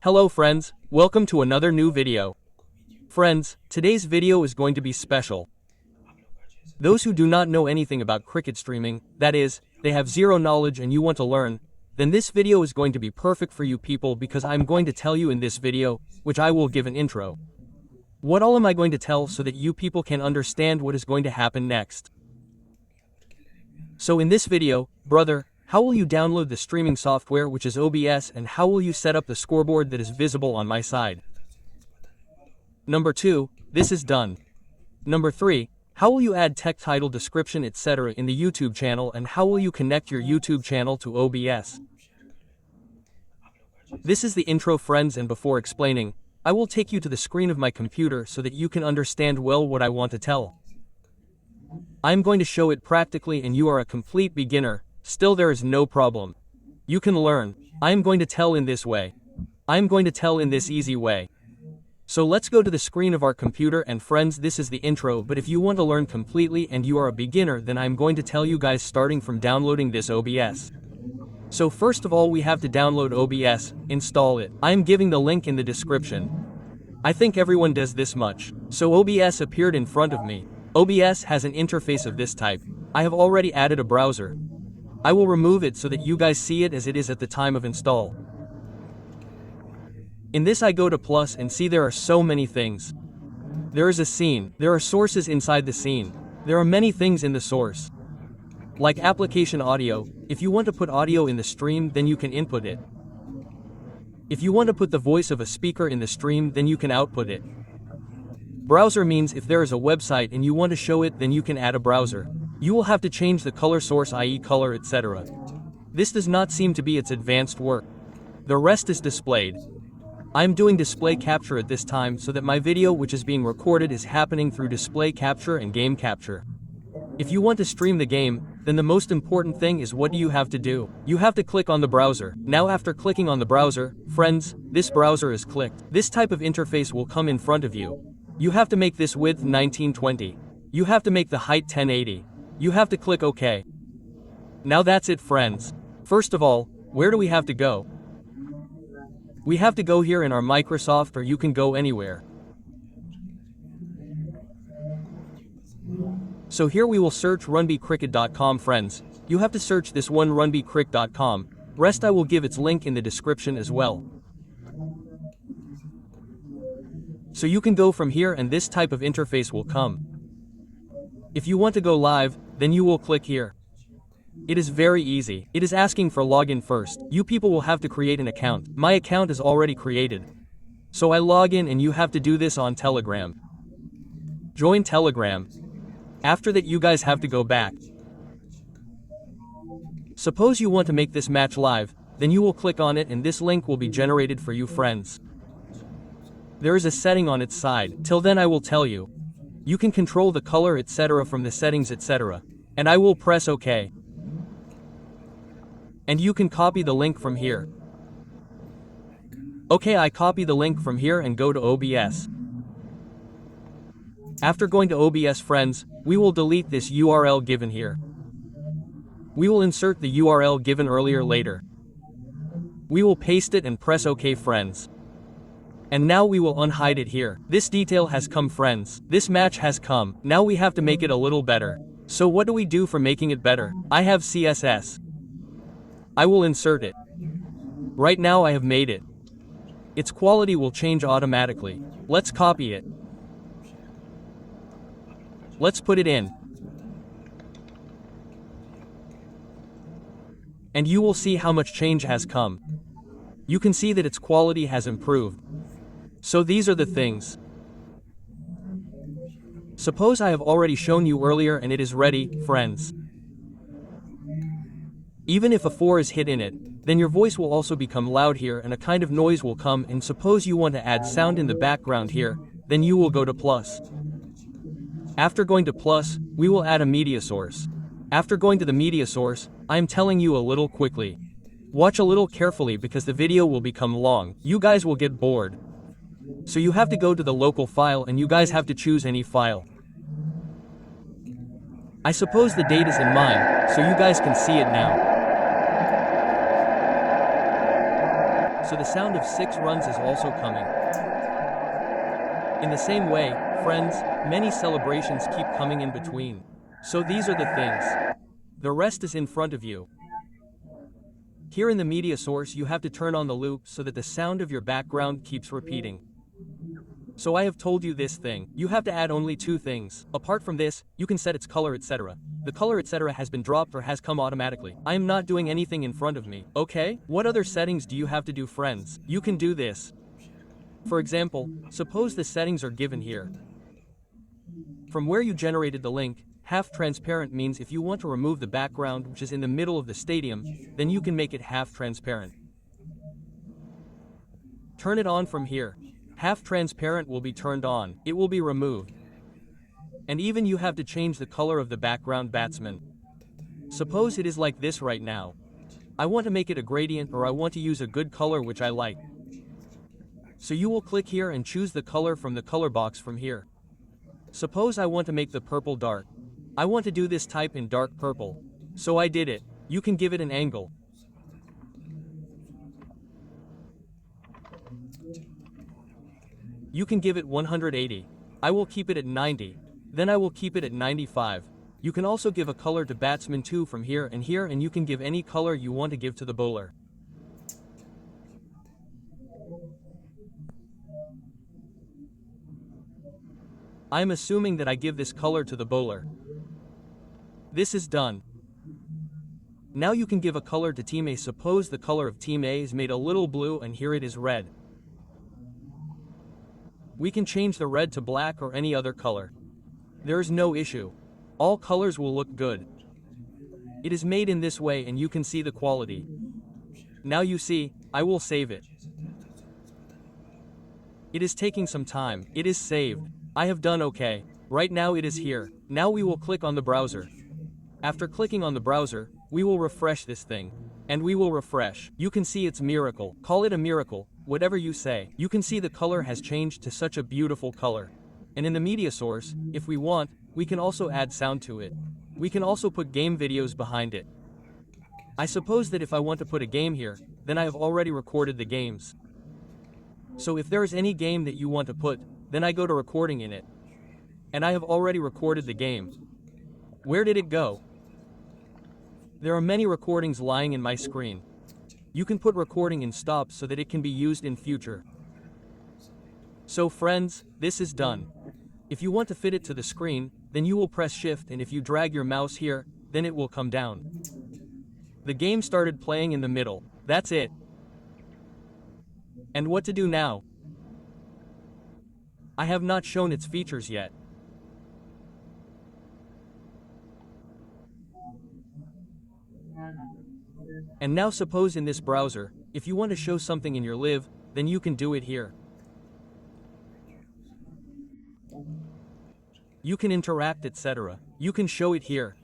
Hello friends, welcome to another new video. Friends, today's video is going to be special. Those who do not know anything about cricket streaming, that is, they have zero knowledge and you want to learn, then this video is going to be perfect for you people because I'm going to tell you in this video, which I will give an intro. What all am I going to tell so that you people can understand what is going to happen next? So in this video, brother, how will you download the streaming software which is OBS and how will you set up the scoreboard that is visible on my side? Number 2, this is done. Number 3, how will you add tech title description etc. in the YouTube channel and how will you connect your YouTube channel to OBS? This is the intro friends, and before explaining, I will take you to the screen of my computer so that you can understand well what I want to tell. I'm going to show it practically and you are a complete beginner. Still there is no problem. You can learn. I am going to tell in this way. I am going to tell in this easy way. So let's go to the screen of our computer and friends, this is the intro, but if you want to learn completely and you are a beginner, then I'm going to tell you guys starting from downloading this OBS. So first of all we have to download OBS, install it. I am giving the link in the description. I think everyone does this much. So OBS appeared in front of me. OBS has an interface of this type. I have already added a browser. I will remove it so that you guys see it as it is at the time of install. In this I go to plus and see there are so many things. There is a scene, there are sources inside the scene. There are many things in the source. Like application audio, if you want to put audio in the stream then you can input it. If you want to put the voice of a speaker in the stream then you can output it. Browser means if there is a website and you want to show it then you can add a browser. You will have to change the color source, i.e. color, etc. This does not seem to be its advanced work. The rest is displayed. I am doing display capture at this time so that my video which is being recorded is happening through display capture and game capture. If you want to stream the game, then the most important thing is what do you have to do? You have to click on the browser. Now after clicking on the browser, friends, this browser is clicked. This type of interface will come in front of you. You have to make this width 1920. You have to make the height 1080. You have to click OK. Now that's it friends. First of all, where do we have to go? We have to go here in our Microsoft, or you can go anywhere. So here we will search runbycricket.com friends. You have to search this one runbycricket.com. Rest I will give its link in the description as well. So you can go from here and this type of interface will come. If you want to go live, then you will click here. It is very easy. It is asking for login first. You people will have to create an account. My account is already created. So I log in and you have to do this on Telegram. Join Telegram. After that you guys have to go back. Suppose you want to make this match live, then you will click on it and this link will be generated for you friends. There is a setting on its side. Till then I will tell you. You can control the color etc. from the settings etc. And I will press OK. And you can copy the link from here. Okay, I copy the link from here and go to OBS. After going to OBS friends, we will delete this URL given here. We will insert the URL given earlier later. We will paste it and press OK friends. And now we will unhide it here. This detail has come friends. This match has come. Now we have to make it a little better. So what do we do for making it better? I have CSS. I will insert it. Right now I have made it. Its quality will change automatically. Let's copy it. Let's put it in. And you will see how much change has come. You can see that its quality has improved. So these are the things. Suppose I have already shown you earlier and it is ready, friends. Even if a 4 is hit in it, then your voice will also become loud here and a kind of noise will come, and suppose you want to add sound in the background here, then you will go to plus. After going to plus, we will add a media source. After going to the media source, I am telling you a little quickly. Watch a little carefully because the video will become long. You guys will get bored. So you have to go to the local file and you guys have to choose any file. I suppose the date is in mine, so you guys can see it now. so the sound of 6 runs is also coming. In the same way, friends, many celebrations keep coming in between. So these are the things. The rest is in front of you. Here in the media source you have to turn on the loop so that the sound of your background keeps repeating. So I have told you this thing. You have to add only 2 things. Apart from this, you can set its color, etc. The color, etc. has been dropped or has come automatically. I am not doing anything in front of me, okay? What other settings do you have to do, friends? You can do this. For example, suppose the settings are given here. From where you generated the link, half transparent means if you want to remove the background which is in the middle of the stadium, then you can make it half transparent. Turn it on from here. Half transparent will be turned on, it will be removed. And even you have to change the color of the background batsman. Suppose it is like this right now. I want to make it a gradient or I want to use a good color which I like. So you will click here and choose the color from the color box from here. Suppose I want to make the purple dark. I want to do this type in dark purple. So I did it. You can give it an angle. You can give it 180. I will keep it at 90. Then I will keep it at 95. You can also give a color to batsman 2 from here, and you can give any color you want to give to the bowler. I am assuming that I give this color to the bowler. This is done. Now you can give a color to team A. Suppose the color of team A is made a little blue and here it is red. We can change the red to black or any other color. There is no issue. All colors will look good. It is made in this way and you can see the quality. Now you see, I will save it. It is taking some time. It is saved. I have done okay. Right now it is here. Now we will click on the browser. After clicking on the browser, we will refresh this thing. And we will refresh. You can see it's miracle. Call it a miracle, whatever you say. You can see the color has changed to such a beautiful color. And in the media source, if we want, we can also add sound to it. We can also put game videos behind it. I suppose that if I want to put a game here, then I have already recorded the games. So if there is any game that you want to put, then I go to recording in it. And I have already recorded the game. Where did it go? There are many recordings lying in my screen. You can put recording in stop so that it can be used in future. So friends, this is done. If you want to fit it to the screen, then you will press shift, and if you drag your mouse here, then it will come down. The game started playing in the middle. That's it. And what to do now? I have not shown its features yet. And now suppose in this browser, if you want to show something in your live, then you can do it here. You can interact, etc. You can show it here.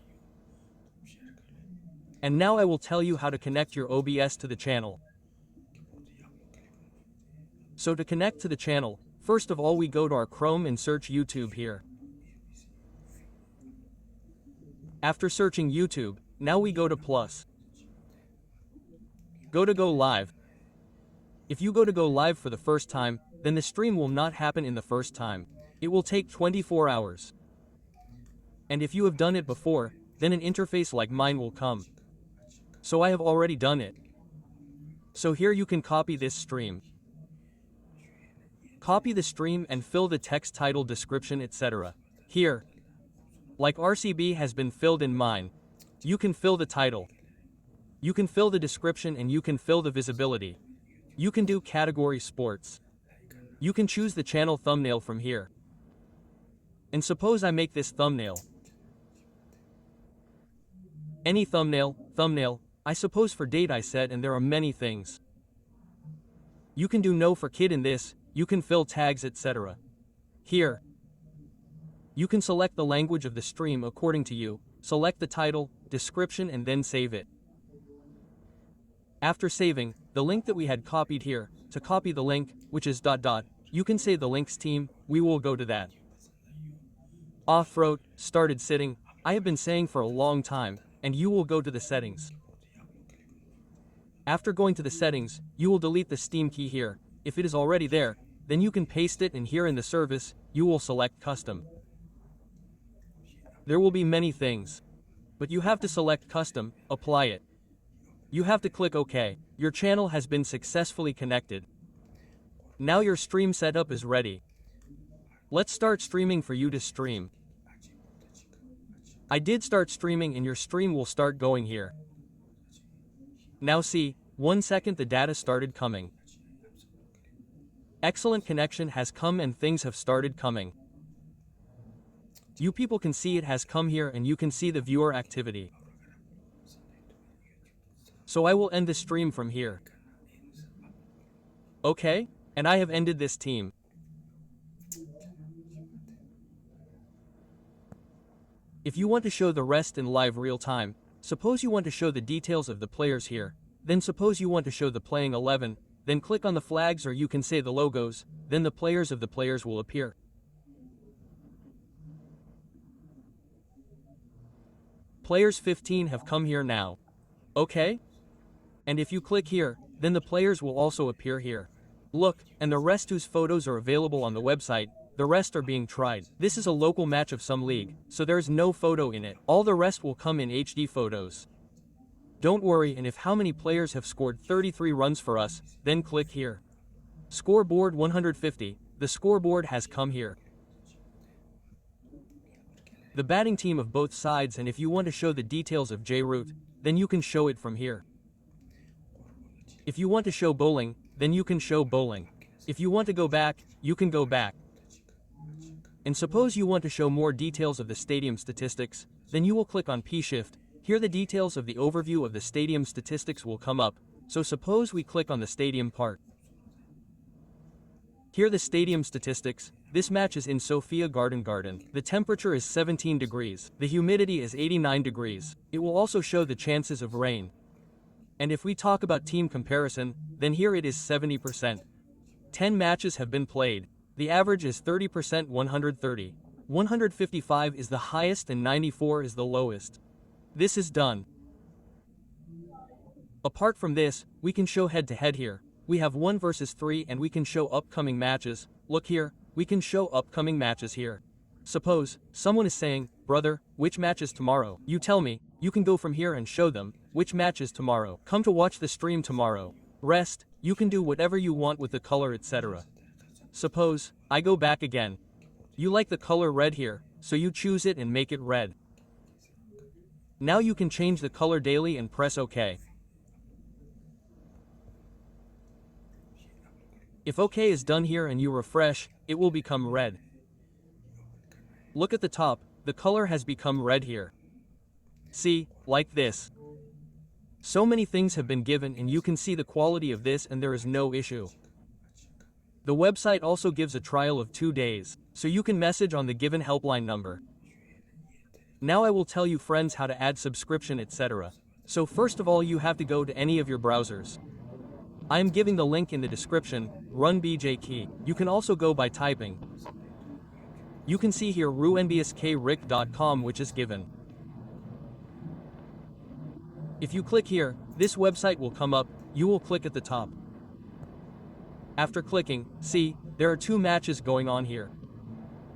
And now I will tell you how to connect your OBS to the channel. So to connect to the channel, first of all we go to our Chrome and search YouTube here. After searching YouTube, now we go to plus. Go to go live. If you go to go live for the first time, then the stream will not happen in the first time. It will take 24 hours. And if you have done it before, then an interface like mine will come. So I have already done it. So here you can copy this stream. Copy the stream and fill the text, title, description, etc. Here. Like RCB has been filled in mine. You can fill the title. You can fill the description and you can fill the visibility. You can do category sports. You can choose the channel thumbnail from here. And suppose I make this thumbnail. Any thumbnail, I suppose for date I said, and there are many things. You can do no for kid in this, you can fill tags, etc. Here. You can select the language of the stream according to you, select the title, description and then save it. After saving, the link that we had copied here, to copy the link, which is ... you can say the links team, we will go to that. Off-road, started sitting, I have been saying for a long time, and you will go to the settings. After going to the settings, you will delete the Steam key here. If it is already there, then you can paste it, and here in the service, you will select custom. There will be many things, but you have to select custom, apply it. You have to click OK. Your channel has been successfully connected. Now your stream setup is ready. Let's start streaming for you to stream. I did start streaming and your stream will start going here. Now see, 1 second the data started coming. Excellent connection has come and things have started coming. You people can see it has come here and you can see the viewer activity. So I will end the stream from here. Okay, and I have ended this team. If you want to show the rest in live real time, suppose you want to show the details of the players here, then suppose you want to show the playing 11, then click on the flags or you can say the logos, then the players of the players will appear. Players 15 have come here now. Okay? And if you click here, then the players will also appear here. Look, and the rest whose photos are available on the website, the rest are being tried. This is a local match of some league, so there is no photo in it. All the rest will come in HD photos. Don't worry, and if how many players have scored 33 runs for us, then click here. Scoreboard 150, the scoreboard has come here. The batting team of both sides, and if you want to show the details of J-Root, then you can show it from here. If you want to show bowling, then you can show bowling. If you want to go back, you can go back. And suppose you want to show more details of the stadium statistics, then you will click on P-Shift. Here the details of the overview of the stadium statistics will come up, so suppose we click on the stadium part. Here the stadium statistics, this match is in Sophia Garden. The temperature is 17 degrees, the humidity is 89 degrees, it will also show the chances of rain. And if we talk about team comparison, then here it is 70%. 10 matches have been played. The average is 30%, 130. 155 is the highest and 94 is the lowest. This is done. Apart from this, we can show head-to-head here. We have 1 versus 3 and we can show upcoming matches. Look here, we can show upcoming matches here. Suppose, someone is saying, brother, which match is tomorrow? You tell me, you can go from here and show them, which match is tomorrow. Come to watch the stream tomorrow. Rest, you can do whatever you want with the color, etc. Suppose, I go back again. You like the color red here, so you choose it and make it red. Now you can change the color daily and press OK. If OK is done here and you refresh, it will become red. Look at the top, the color has become red here. See, like this. So many things have been given and you can see the quality of this and there is no issue. The website also gives a trial of 2 days, so you can message on the given helpline number. Now I will tell you friends how to add subscription, etc. So first of all you have to go to any of your browsers. I am giving the link in the description, run BJ key. You can also go by typing. You can see here runbskrick.com which is given. If you click here, this website will come up, you will click at the top. After clicking, see, there are 2 matches going on here.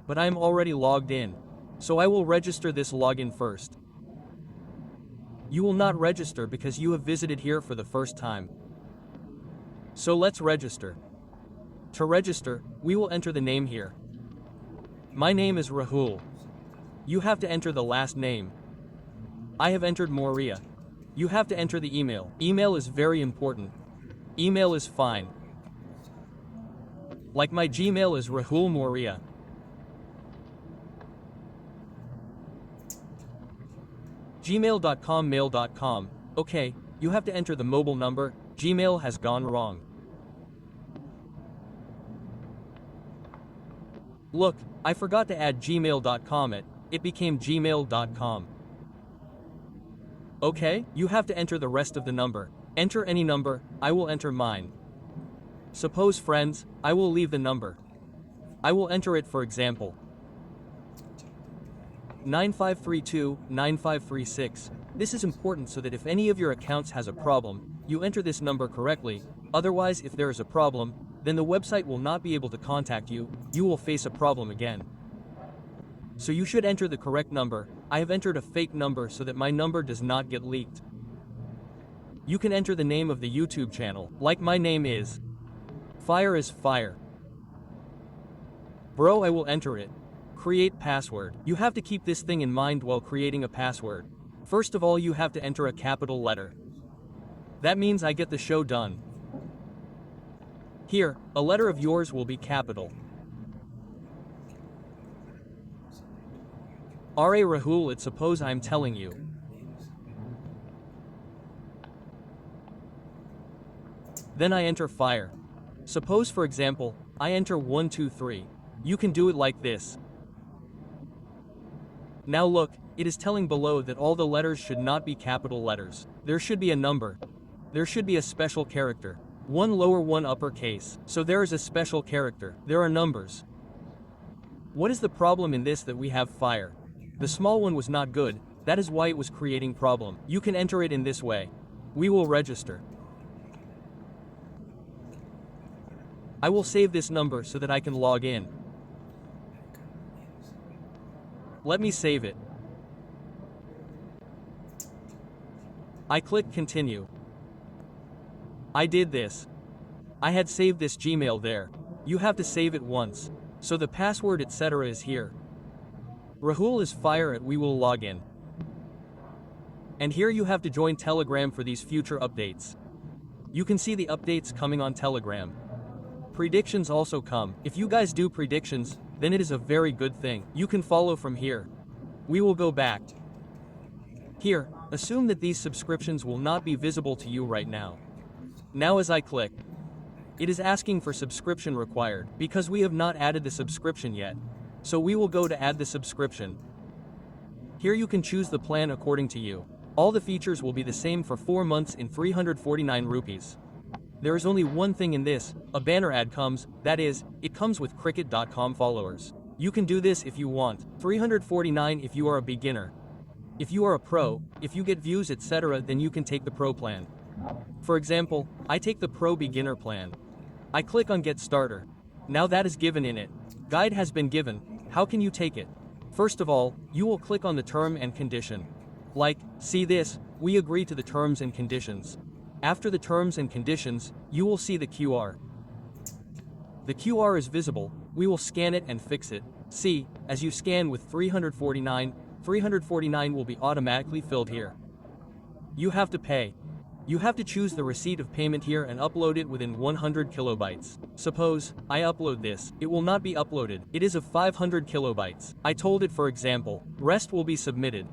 But I am already logged in, so I will register this login first. You will not register because you have visited here for the first time. So let's register. To register, we will enter the name here. My name is Rahul. You have to enter the last name. I have entered Moria. You have to enter the email. Email is very important. Email is fine. Like my Gmail is Rahul Moria. Gmail.com, mail.com. Okay, you have to enter the mobile number. Gmail has gone wrong. Look, I forgot to add gmail.com it became gmail.com. Okay, you have to enter the rest of the number. Enter any number, I will enter mine. Suppose friends, I will leave the number. I will enter it for example. 9532-9536. This is important so that if any of your accounts has a problem, you enter this number correctly, otherwise if there is a problem, then the website will not be able to contact you, you will face a problem again. So you should enter the correct number. I have entered a fake number so that my number does not get leaked. You can enter the name of the YouTube channel, like my name is. Fire is fire. Bro, I will enter it. Create password. You have to keep this thing in mind while creating a password. First of all, you have to enter a capital letter. That means I get the show done. Here, a letter of yours will be capital. R.A. Rahul, it's suppose I'm telling you. Then I enter fire. Suppose for example, I enter 1 2 3. You can do it like this. Now look, it is telling below that all the letters should not be capital letters. There should be a number. There should be a special character. One lower, one uppercase. So there is a special character. There are numbers. What is the problem in this that we have fire? The small one was not good, that is why it was creating problem. You can enter it in this way. We will register. I will save this number so that I can log in. Let me save it. I click continue. I did this. I had saved this Gmail there. You have to save it once. So the password etc. is here. Rahul is fire at we will log in. And here you have to join Telegram for these future updates. You can see the updates coming on Telegram. Predictions also come. If you guys do predictions, then it is a very good thing. You can follow from here. We will go back. Here, assume that these subscriptions will not be visible to you right now. Now as I click, it is asking for subscription required because we have not added the subscription yet. So we will go to add the subscription. Here you can choose the plan according to you. All the features will be the same for 4 months in 349 rupees. There is only one thing in this, a banner ad comes, that is, it comes with cricket.com followers. You can do this if you want, 349 if you are a beginner. If you are a pro, if you get views etc. then you can take the pro plan. For example, I take the pro beginner plan. I click on get starter. Now that is given in it. Guide has been given. How can you take it? First of all, you will click on the term and condition. Like, see this, we agree to the terms and conditions. After the terms and conditions, you will see the QR. The QR is visible, we will scan it and fix it. See, as you scan with 349 will be automatically filled here. You have to pay. You have to choose the receipt of payment here and upload it within 100 kilobytes. Suppose, I upload this, it will not be uploaded, it is of 500 kilobytes. I told it for example, rest will be submitted.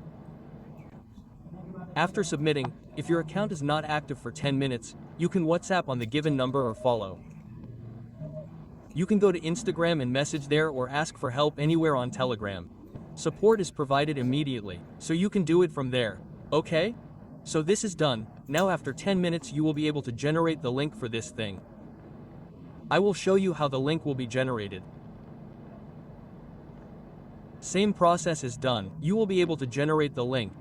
After submitting, if your account is not active for 10 minutes, you can WhatsApp on the given number or follow. You can go to Instagram and message there or ask for help anywhere on Telegram. Support is provided immediately, so you can do it from there, okay? So this is done. Now after 10 minutes you will be able to generate the link for this thing. I will show you how the link will be generated. Same process is done. You will be able to generate the link.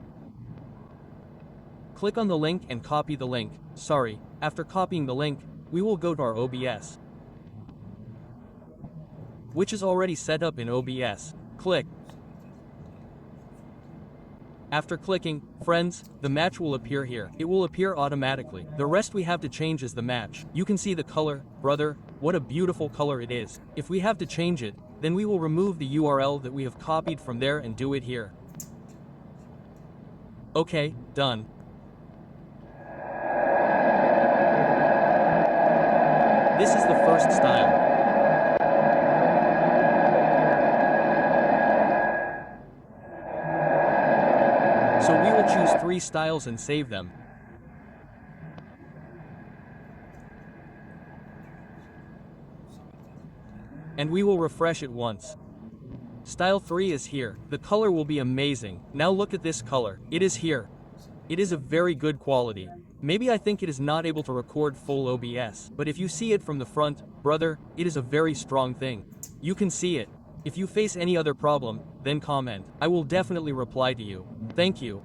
Click on the link and copy the link. Sorry, after copying the link, we will go to our OBS, which is already set up in OBS. Click. After clicking, friends, the match will appear here. It will appear automatically. The rest we have to change is the match. You can see the color, brother, what a beautiful color it is. If we have to change it, then we will remove the URL that we have copied from there and do it here. Okay, done. This is the first style. So we will choose 3 styles and save them. And we will refresh it once. Style 3 is here. The color will be amazing. Now look at this color. It is here. It is of very good quality. Maybe I think it is not able to record full OBS, but if you see it from the front, brother, it is a very strong thing. You can see it. If you face any other problem, then comment. I will definitely reply to you. Thank you.